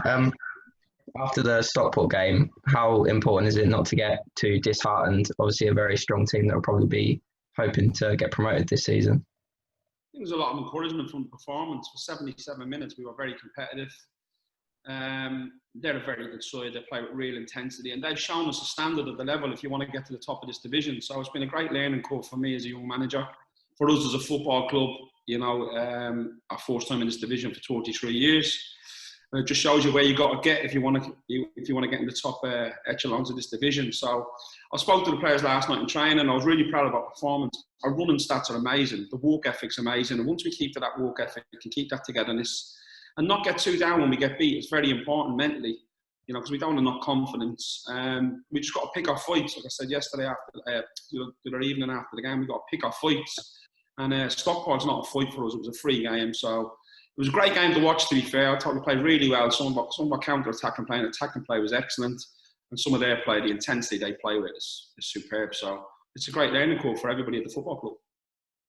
Um, After the Stockport game, how important is it not to get too disheartened? Obviously, a very strong team that will probably be hoping to get promoted this season. There was a lot of encouragement from the performance. For 77 minutes, we were very competitive. They're a very good side. They play with real intensity, and they've shown us a standard at the level if you want to get to the top of this division. So it's been a great learning curve for me as a young manager. For us as a football club, our first time in this division for 33 years. And it just shows you where you got to get if you want to get in the top echelons of this division. So I spoke to the players last night in training. I was really proud of our performance. Our running stats are amazing. The work ethic's amazing. And once we keep to that work ethic and keep that togetherness and not get too down when we get beat, it's very important mentally, because we don't want to knock confidence. We just got to pick our fights. Like I said yesterday after the other evening after the game, we got to pick our fights. And Stockport's not a fight for us. It was a free game. So it was a great game to watch, to be fair. I thought we played really well. Some of our counter-attack and attacking play was excellent. And some of their play, the intensity they play with is superb. So it's a great learning curve for everybody at the football club.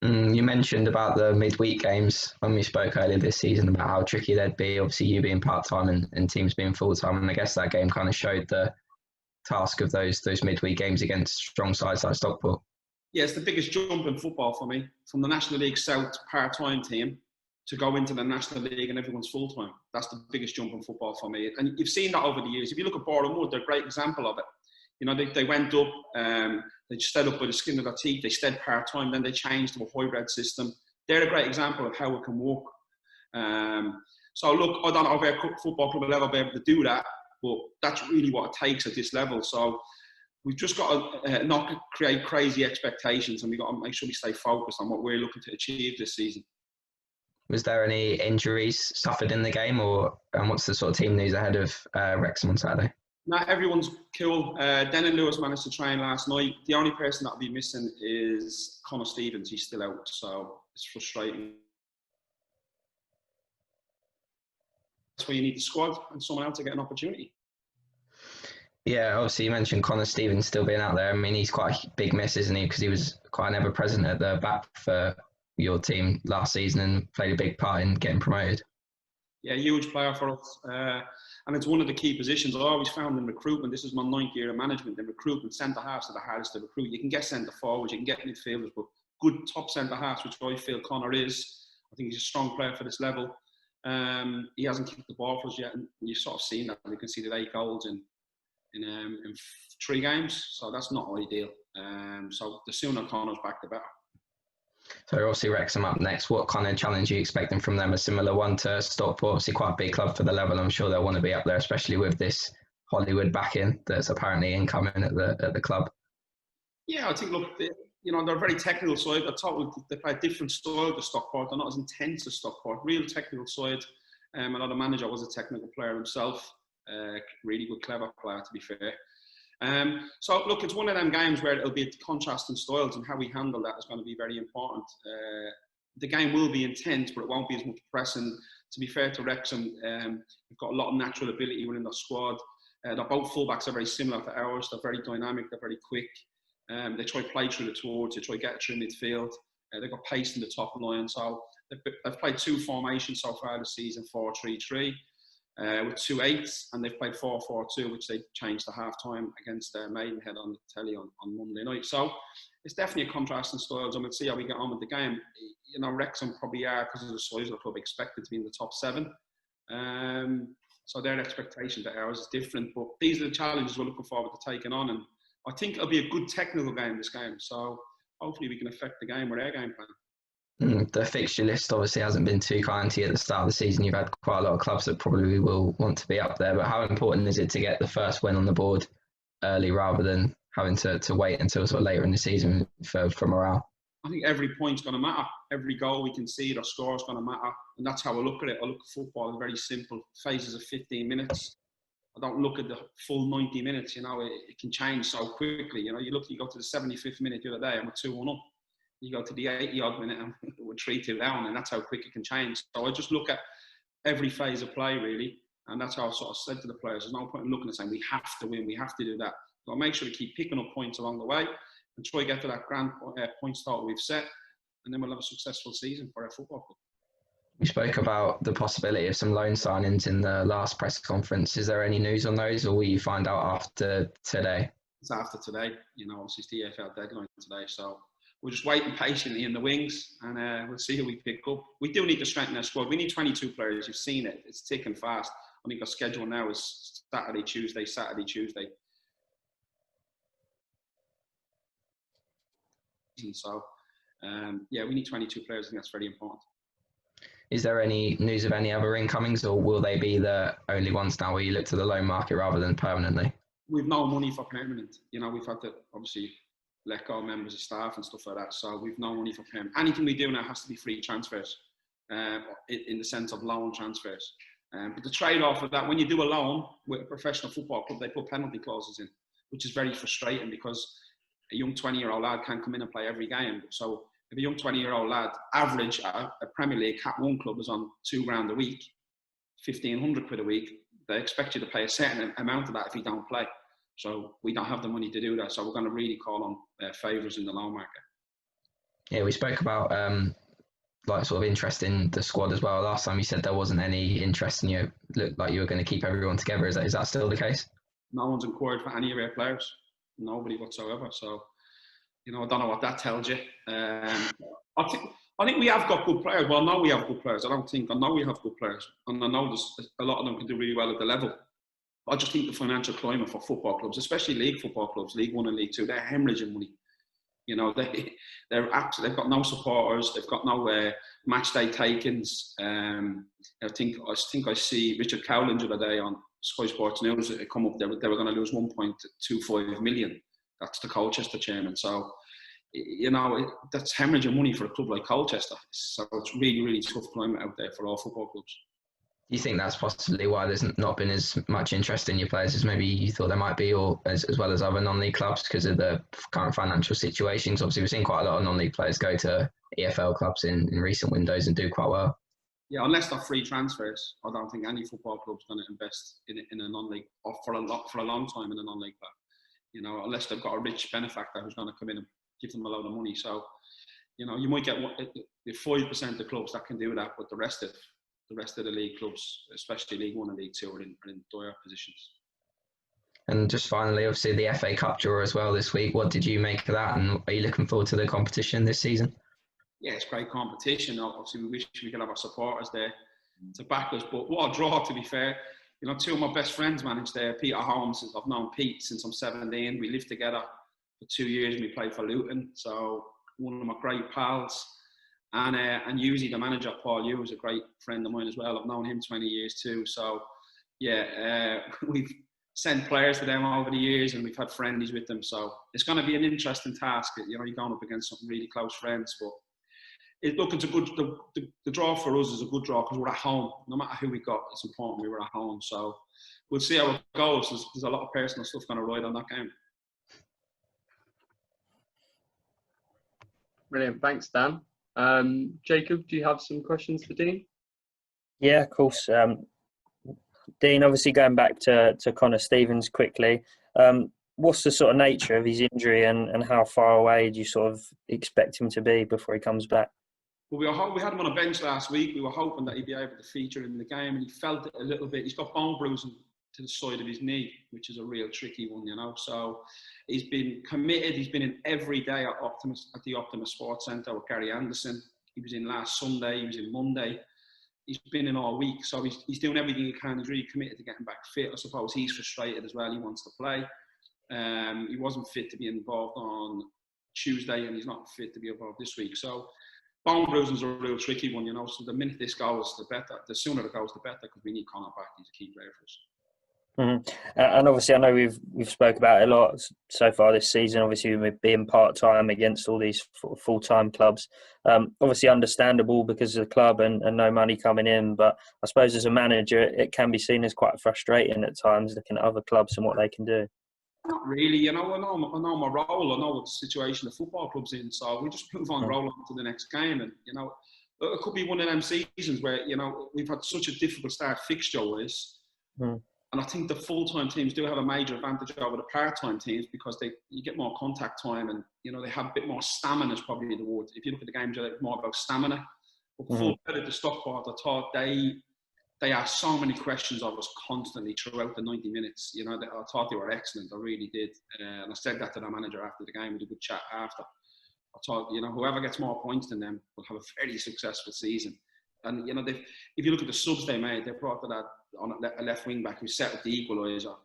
You mentioned about the midweek games when we spoke earlier this season about how tricky they'd be. Obviously, you being part-time and teams being full-time. And I guess that game kind of showed the task of those midweek games against strong sides like Stockport. Yeah, it's the biggest jump in football for me. From the National League South part-time team to go into the National League and everyone's full-time. That's the biggest jump in football for me. And you've seen that over the years. If you look at Boreham Wood, they're a great example of it. They went up, they stayed up by the skin of their teeth, they stayed part-time, then they changed to a hybrid system. They're a great example of how it can work. So look, I don't know if our football club will ever be able to do that, but that's really what it takes at this level. So we've just got to not create crazy expectations, and we've got to make sure we stay focused on what we're looking to achieve this season. Was there any injuries suffered in the game, and what's the sort of team news ahead of Wrexham on Saturday? No, everyone's cool. Denan Lewis managed to train last night. The only person that'll be missing is Connor Stevens. He's still out, so it's frustrating. That's where you need the squad and someone else to get an opportunity. Yeah, obviously you mentioned Connor Stevens still being out there. I mean, he's quite a big miss, isn't he? Because he was quite ever present at the back for your team last season and played a big part in getting promoted. Yeah, huge player for us. And it's one of the key positions I always found in recruitment. This is my 9th year of management. In recruitment, centre-halves are the hardest to recruit. You can get centre-forwards, you can get midfielders, but good top centre-halves, which I feel Connor is. I think he's a strong player for this level. He hasn't kicked the ball for us yet, and you've sort of seen that. You can see the 8 goals in 3 games, so that's not ideal. So the sooner Connor's back, the better. So obviously Wrexham up next. What kind of challenge are you expecting from them? A similar one to Stockport? Obviously quite a big club for the level. I'm sure they'll want to be up there, especially with this Hollywood backing that's apparently incoming at the club. Yeah, I think, look, they're a very technical side. They play a different style to Stockport. They're not as intense as Stockport. Real technical side. Another manager was a technical player himself. Really good, clever player, to be fair. So look, it's one of them games where it'll be contrasting styles, and how we handle that is going to be very important. The game will be intense, but it won't be as much pressing. To be fair to Wrexham, we've got a lot of natural ability within the squad. They're both fullbacks are very similar to ours. They're very dynamic. They're very quick. They try to play through the towards. They try to get through midfield. They've got pace in the top line. So they've played 2 formations so far this season: 4-3-3. With 2 8s, and they've played 4-4-2, which they changed to half-time against Maidenhead on the telly on Monday night. So it's definitely a contrast in styles, and we'll see how we get on with the game. Wrexham probably are, because of the size of the club, expected to be in the top 7. So their expectation to ours is different, but these are the challenges we're looking forward to taking on, and I think it'll be a good technical game, this game. So hopefully we can affect the game with our game plan. The fixture list obviously hasn't been too kind to you at the start of the season. You've had quite a lot of clubs that probably will want to be up there, but how important is it to get the first win on the board early rather than having to wait until sort of later in the season for morale? I think every point's going to matter. Every goal we concede or score is going to matter, and that's how I look at it. I look at football as very simple. Phases of 15 minutes. I don't look at the full 90 minutes. It can change so quickly. You go to the 75th minute the other day and we're 2-1 up. You go to the 80-odd minute and we're 3-2 down, and that's how quick it can change. So I just look at every phase of play, really, and that's how I sort of said to the players, there's no point in looking and saying, we have to win, we have to do that. So I'll make sure we keep picking up points along the way and try to get to that grand points total we've set, and then we'll have a successful season for our football club. We spoke about the possibility of some loan signings in the last press conference. Is there any news on those, or will you find out after today? It's after today, obviously it's the EFL deadline today, so we're just waiting patiently in the wings, and we'll see who we pick up. We do need to strengthen our squad. We need 22 players. You've seen it. It's ticking fast. I think our schedule now is Saturday, Tuesday. So, we need 22 players, and that's very important. Is there any news of any other incomings, or will they be the only ones now where you look to the loan market rather than permanently? We've no money for permanent. We've had to obviously let go members of staff and stuff like that. So we've no money for permanent. Anything we do now has to be free transfers, in the sense of loan transfers. But the trade-off of that, when you do a loan with a professional football club, they put penalty clauses in, which is very frustrating because a young 20-year-old lad can't come in and play every game. So if a young 20-year-old lad average at a Premier League Cat 1 club is on £2,000 a week, 1,500 quid a week, they expect you to pay a certain amount of that if you don't play. So we don't have the money to do that. So we're going to really call on favours in the loan market. Yeah, we spoke about sort of interest in the squad as well. Last time you said there wasn't any interest in you. Looked like you were going to keep everyone together. Is that still the case? No one's inquired for any of our players. Nobody whatsoever. So, I don't know what that tells you. I think we have got good players. Well, I know we have good players. I know we have good players. And I know a lot of them can do really well at the level. I just think the financial climate for football clubs, especially league football clubs, League One and League Two, they're hemorrhaging money. They've got no supporters. They've got no match day takings. I think I see Richard Cowling the other day on Sky Sports News. It come up they were going to lose 1.25 million. That's the Colchester chairman. So, that's hemorrhaging money for a club like Colchester. So it's really, really tough climate out there for all football clubs. Do you think that's possibly why there's not been as much interest in your players as maybe you thought there might be, or as well as other non-league clubs because of the current financial situations? Obviously, we've seen quite a lot of non-league players go to EFL clubs in recent windows and do quite well. Yeah, unless they're free transfers, I don't think any football club's going to invest in a non-league or for a long time in a non-league club. Unless they've got a rich benefactor who's going to come in and give them a load of money. So, you might get 5% of the clubs that can do that, but the rest of the league clubs, especially League One and League Two, are in dire positions. And just finally, obviously the FA Cup draw as well this week. What did you make of that, and are you looking forward to the competition this season? Yeah, it's great competition. Obviously, we wish we could have our supporters there to back us, but what a draw, to be fair. Two of my best friends managed there. Peter Holmes, I've known Pete since I'm 17. We lived together for 2 years and we played for Luton. So one of my great pals. And Yuzi, the manager, Paul Yu, is a great friend of mine as well. I've known him 20 years too. So, we've sent players to them over the years and we've had friendlies with them. So it's going to be an interesting task. You're going up against some really close friends. But it's a good, the draw for us is a good draw because we're at home. No matter who we got, it's important we were at home. So we'll see how it goes. There's a lot of personal stuff going to ride on that game. Brilliant. Thanks, Dan. Jacob, do you have some questions for Dean? Yeah, of course. Dean, obviously going back to Connor Stevens quickly, what's the sort of nature of his injury and how far away do you sort of expect him to be before he comes back? Well, we had him on a bench last week. We were hoping that he'd be able to feature in the game, and he felt it a little bit. He's got bone bruising to the side of his knee, which is a real tricky one, So he's been committed. He's been in every day at the Optimus Sports Centre with Gary Anderson. He was in last Sunday. He was in Monday. He's been in all week. So he's doing everything he can. He's really committed to getting back fit. I suppose he's frustrated as well. He wants to play. He wasn't fit to be involved on Tuesday, and he's not fit to be involved this week. So bone bruising is a real tricky one, So the minute this goes, the better. The sooner it goes, the better, because we need Connor back. He's a key player for us. Mm-hmm. And obviously, I know we've spoke about it a lot so far this season. Obviously, we've been part-time against all these full-time clubs. Obviously, understandable because of the club and no money coming in. But I suppose as a manager, it can be seen as quite frustrating at times, looking at other clubs and what they can do. Not really, I know my role. I know what the situation the football club's in. So we just move on, roll on to the next game, and it could be one of them seasons where we've had such a difficult start fixture-wise. And I think the full-time teams do have a major advantage over the part-time teams because you get more contact time and, they have a bit more stamina is probably the word. If you look at the games, it's more about stamina. But full credit to Stockport, I thought they asked so many questions of us constantly throughout the 90 minutes. You know, I thought they were excellent. I really did. And I said that to the manager after the game. We had a good chat after. I thought, you know, whoever gets more points than them will have a very successful season. And, you know, if you look at the subs they made, they brought that on a left wing back who set up the equaliser,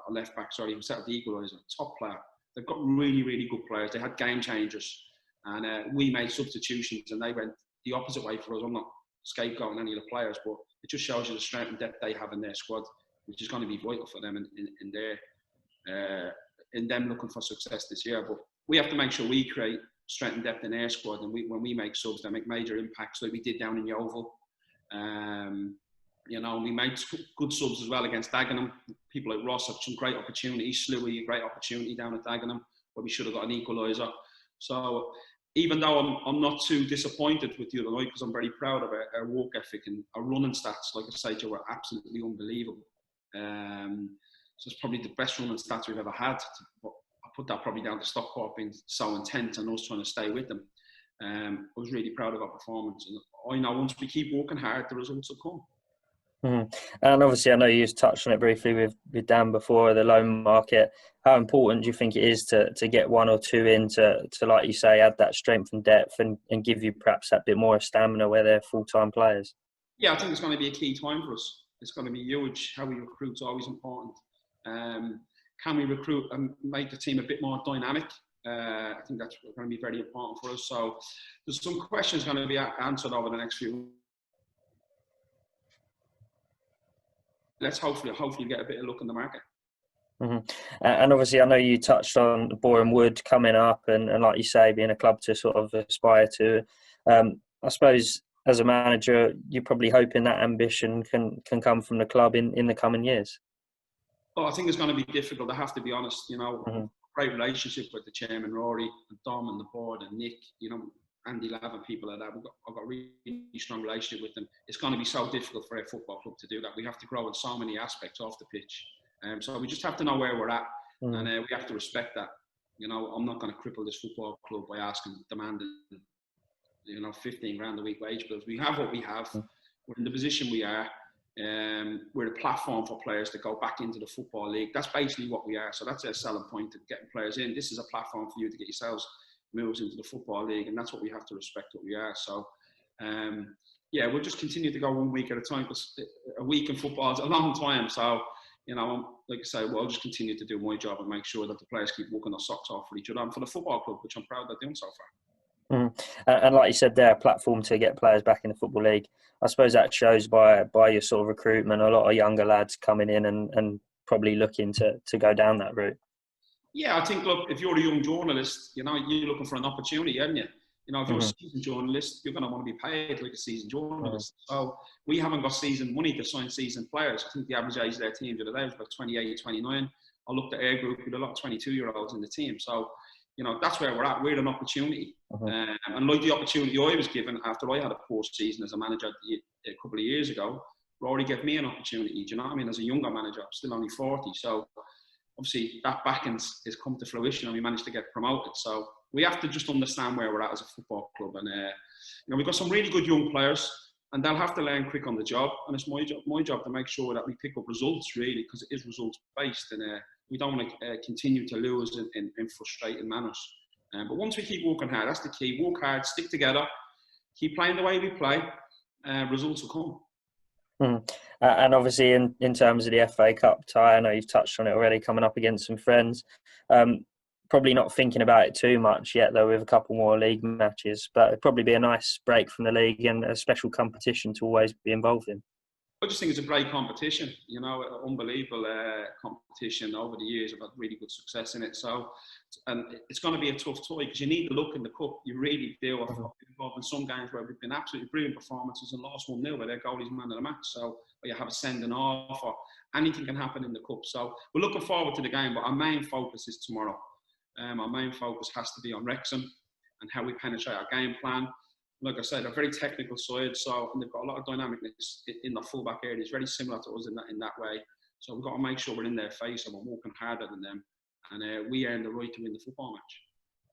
a left back, sorry, who set up the equaliser, top player. They've got really, really good players. They had game changers. And we made substitutions and they went the opposite way for us. I'm not scapegoating any of the players, but it just shows you the strength and depth they have in their squad, which is going to be vital for them in them looking for success this year. But we have to make sure we create strength and depth in their squad, and when we make subs, they make major impacts, like we did down in Yeovil. You know, we made good subs as well against Dagenham. People like Ross had some great opportunities. Slewy, a great opportunity down at Dagenham, where we should have got an equaliser. So even though I'm not too disappointed with the other night, because I'm very proud of our work ethic and our running stats, like I say, Joe, were absolutely unbelievable. So it's probably the best running stats we've ever had. I put that probably down to Stockport being so intense and us trying to stay with them. I was really proud of our performance. And I know once we keep working hard, the results will come. And obviously, I know you touched on it briefly with Dan before, the loan market. How important do you think it is to get one or two in to, like you say, add that strength and depth and give you perhaps that bit more stamina where they're full-time players? Yeah, I think it's going to be a key time for us. It's going to be huge. How we recruit is always important. Can we recruit and make the team a bit more dynamic? I think that's going to be very important for us. So there's some questions going to be answered over the next few. Let's hopefully get a bit of luck in the market. And obviously, I know you touched on Boreham Wood coming up, and like you say, being a club to sort of aspire to. I suppose as a manager, you're probably hoping that ambition can come from the club in the coming years. Well, I think it's going to be difficult. I have to be honest. You know, great relationship with the chairman Rory and Dom and the board and Nick. You know, Andy Lav and people like that. I've got a really strong relationship with them. It's going to be so difficult for a football club to do that. We have to grow in so many aspects off the pitch. So we just have to know where we're at, and we have to respect that. You know, I'm not going to cripple this football club by demanding, you know, 15 grand a week wage bills. We have what we have. We're in the position we are. We're a platform for players to go back into the football league. That's basically what we are. So that's a selling point to getting players in. This is a platform for you to get yourselves moves into the football league, and that's what we have to respect what we are. So yeah, we'll just continue to go 1 week at a time, because a week in football is a long time. So, you know, like I say, we'll just continue to do my job and make sure that the players keep working their socks off for each other and for the football club, which I'm proud they're doing so far. And like you said, they're a platform to get players back in the Football League. I suppose that shows by your sort of recruitment, a lot of younger lads coming in and probably looking to go down that route. Yeah, I think, look, if you're a young journalist, you know, you're looking for an opportunity, aren't you? You know, if you're a seasoned journalist, you're going to want to be paid like a seasoned journalist. So we haven't got season money to sign seasoned players. I think the average age of their team the other day was about 28, 29. I looked at our group with a lot of 22-year-olds in the team. So, you know, that's where we're at. We're an opportunity. And like the opportunity I was given after I had a poor season as a manager a couple of years ago, Rory gave me an opportunity. Do you know what I mean? As a younger manager, I'm still only 40. So obviously that backing has come to fruition and we managed to get promoted. So we have to just understand where we're at as a football club. And, you know, we've got some really good young players and they'll have to learn quick on the job. And it's my job to make sure that we pick up results, really, because it is results-based. And we don't want to continue to lose in frustrating manners. But once we keep working hard, that's the key. Work hard, stick together, keep playing the way we play, results will come. And obviously in terms of the FA Cup tie, I know you've touched on it already, coming up against some friends. Probably not thinking about it too much yet, though, with a couple more league matches, but it'd probably be a nice break from the league and a special competition to always be involved in. I just think it's a great competition, you know, unbelievable competition over the years. I've had really good success in it. So, and it's going to be a tough tie because you need to look in the cup. You really do. I've been involved in some games where we've been absolutely brilliant performances and lost 1-0 where their goalie's man of the match. So, or you have a sending off or anything can happen in the cup. So we're looking forward to the game, but our main focus is tomorrow. Our main focus has to be on Wrexham and how we penetrate our game plan. Like I said, a very technical side, so and they've got a lot of dynamicness in the fullback area. It's very similar to us in that way. So we've got to make sure we're in their face and we're working harder than them, and we earn the right to win the football match.